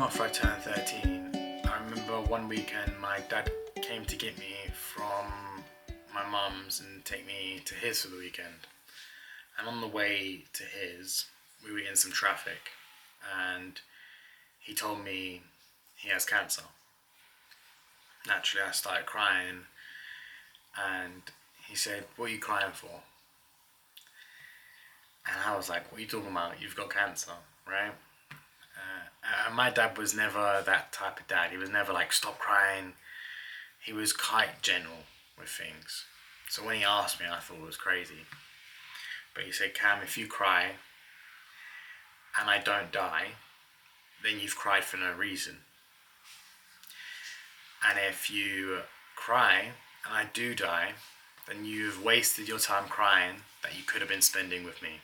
after I turned 13, I remember one weekend my dad came to get me from my mum's and take me to his for the weekend. And on the way to his, we were in some traffic and he told me he has cancer. Naturally, I started crying and he said, "What are you crying for?" And I was like, "What are you talking about? You've got cancer, right?" And my dad was never that type of dad. He was never like, "Stop crying." He was quite gentle with things. So when he asked me, I thought it was crazy. But he said, "Cam, if you cry and I don't die, then you've cried for no reason. And if you cry and I do die, then you've wasted your time crying that you could have been spending with me."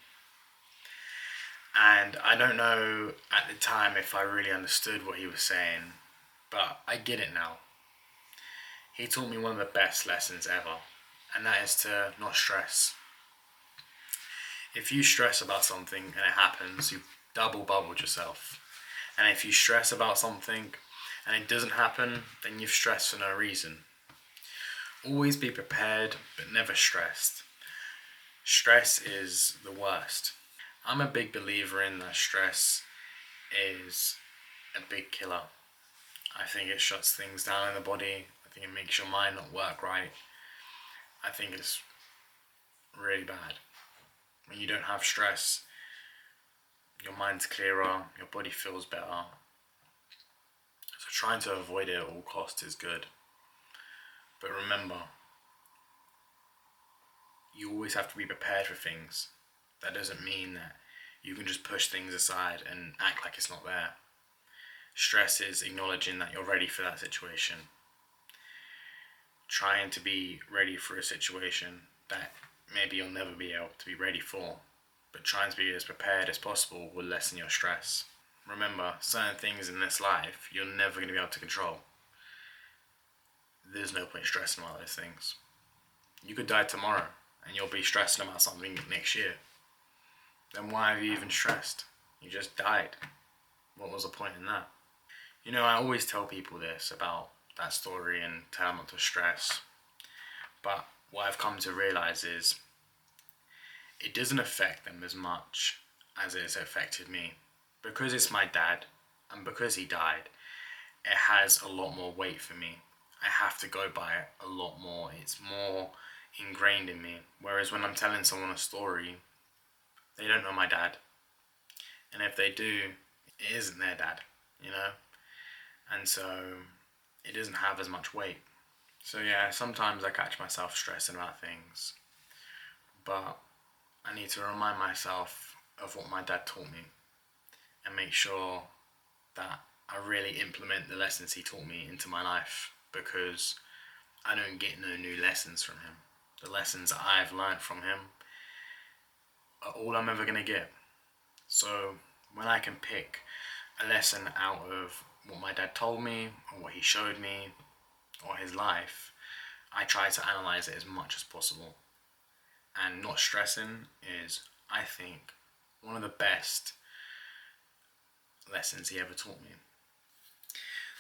And I don't know at the time if I really understood what he was saying, but I get it now. He taught me one of the best lessons ever, and that is to not stress. If you stress about something and it happens, you've double bubbled yourself. And if you stress about something and it doesn't happen, then you've stressed for no reason. Always be prepared, but never stressed. Stress is the worst. I'm a big believer in that stress is a big killer. I think it shuts things down in the body. I think it makes your mind not work right. I think it's really bad. When you don't have stress, your mind's clearer, your body feels better. So trying to avoid it at all costs is good. But remember, you always have to be prepared for things. That doesn't mean that you can just push things aside and act like it's not there. Stress is acknowledging that you're ready for that situation. Trying to be ready for a situation that maybe you'll never be able to be ready for, but trying to be as prepared as possible will lessen your stress. Remember, certain things in this life you're never going to be able to control. There's no point stressing about those things. You could die tomorrow and you'll be stressing about something next year. Then why have you even stressed? You just died. What was the point in that? You know, I always tell people this about that story and tell them not to stress. But what I've come to realise is it doesn't affect them as much as it's affected me. Because it's my dad and because he died, it has a lot more weight for me. I have to go by it a lot more. It's more ingrained in me. Whereas when I'm telling someone a story, they don't know my dad. And if they do, it isn't their dad, you know? And so it doesn't have as much weight. So yeah, sometimes I catch myself stressing about things. But I need to remind myself of what my dad taught me and make sure that I really implement the lessons he taught me into my life, because I don't get no new lessons from him. The lessons I've learned from him are all I'm ever going to get. So when I can pick a lesson out of what my dad told me or what he showed me or his life, I try to analyze it as much as possible. And not stressing is, I think, one of the best lessons he ever taught me.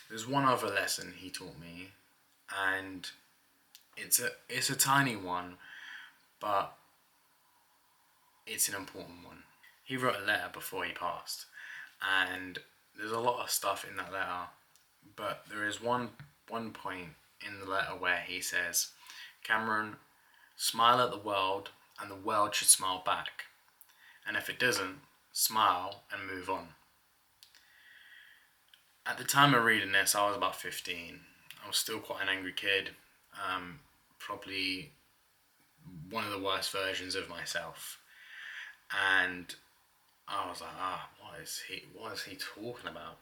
There's one other lesson he taught me, and it's a tiny one, but it's an important one. He wrote a letter before he passed, and there's a lot of stuff in that letter, but there is one point in the letter where he says, "Cameron, smile at the world and the world should smile back. And if it doesn't, smile and move on." At the time of reading this, I was about 15. I was still quite an angry kid, probably one of the worst versions of myself. And I was like, what is he talking about?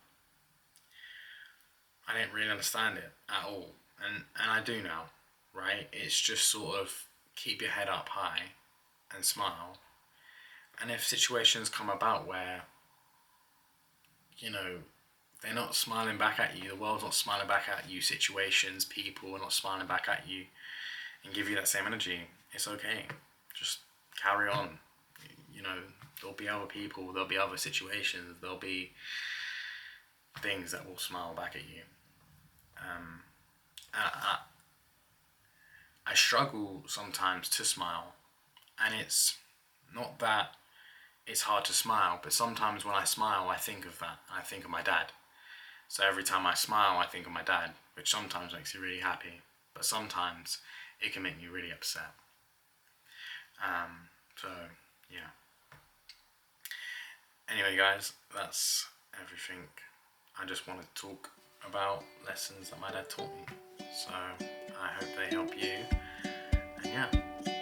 I didn't really understand it at all. And I do now, right? It's just sort of keep your head up high and smile. And if situations come about where, you know, they're not smiling back at you, the world's not smiling back at you, situations, people are not smiling back at you and give you that same energy, it's okay. Just carry on. You know, there'll be other people, there'll be other situations, there'll be things that will smile back at you. I, I struggle sometimes to smile, and it's not that it's hard to smile, but sometimes when I smile, I think of that. I think of my dad. So every time I smile, I think of my dad, which sometimes makes you really happy, but sometimes it can make me really upset. So, yeah. Anyway, guys, that's everything. I just wanted to talk about lessons that my dad taught me. So, I hope they help you. And yeah.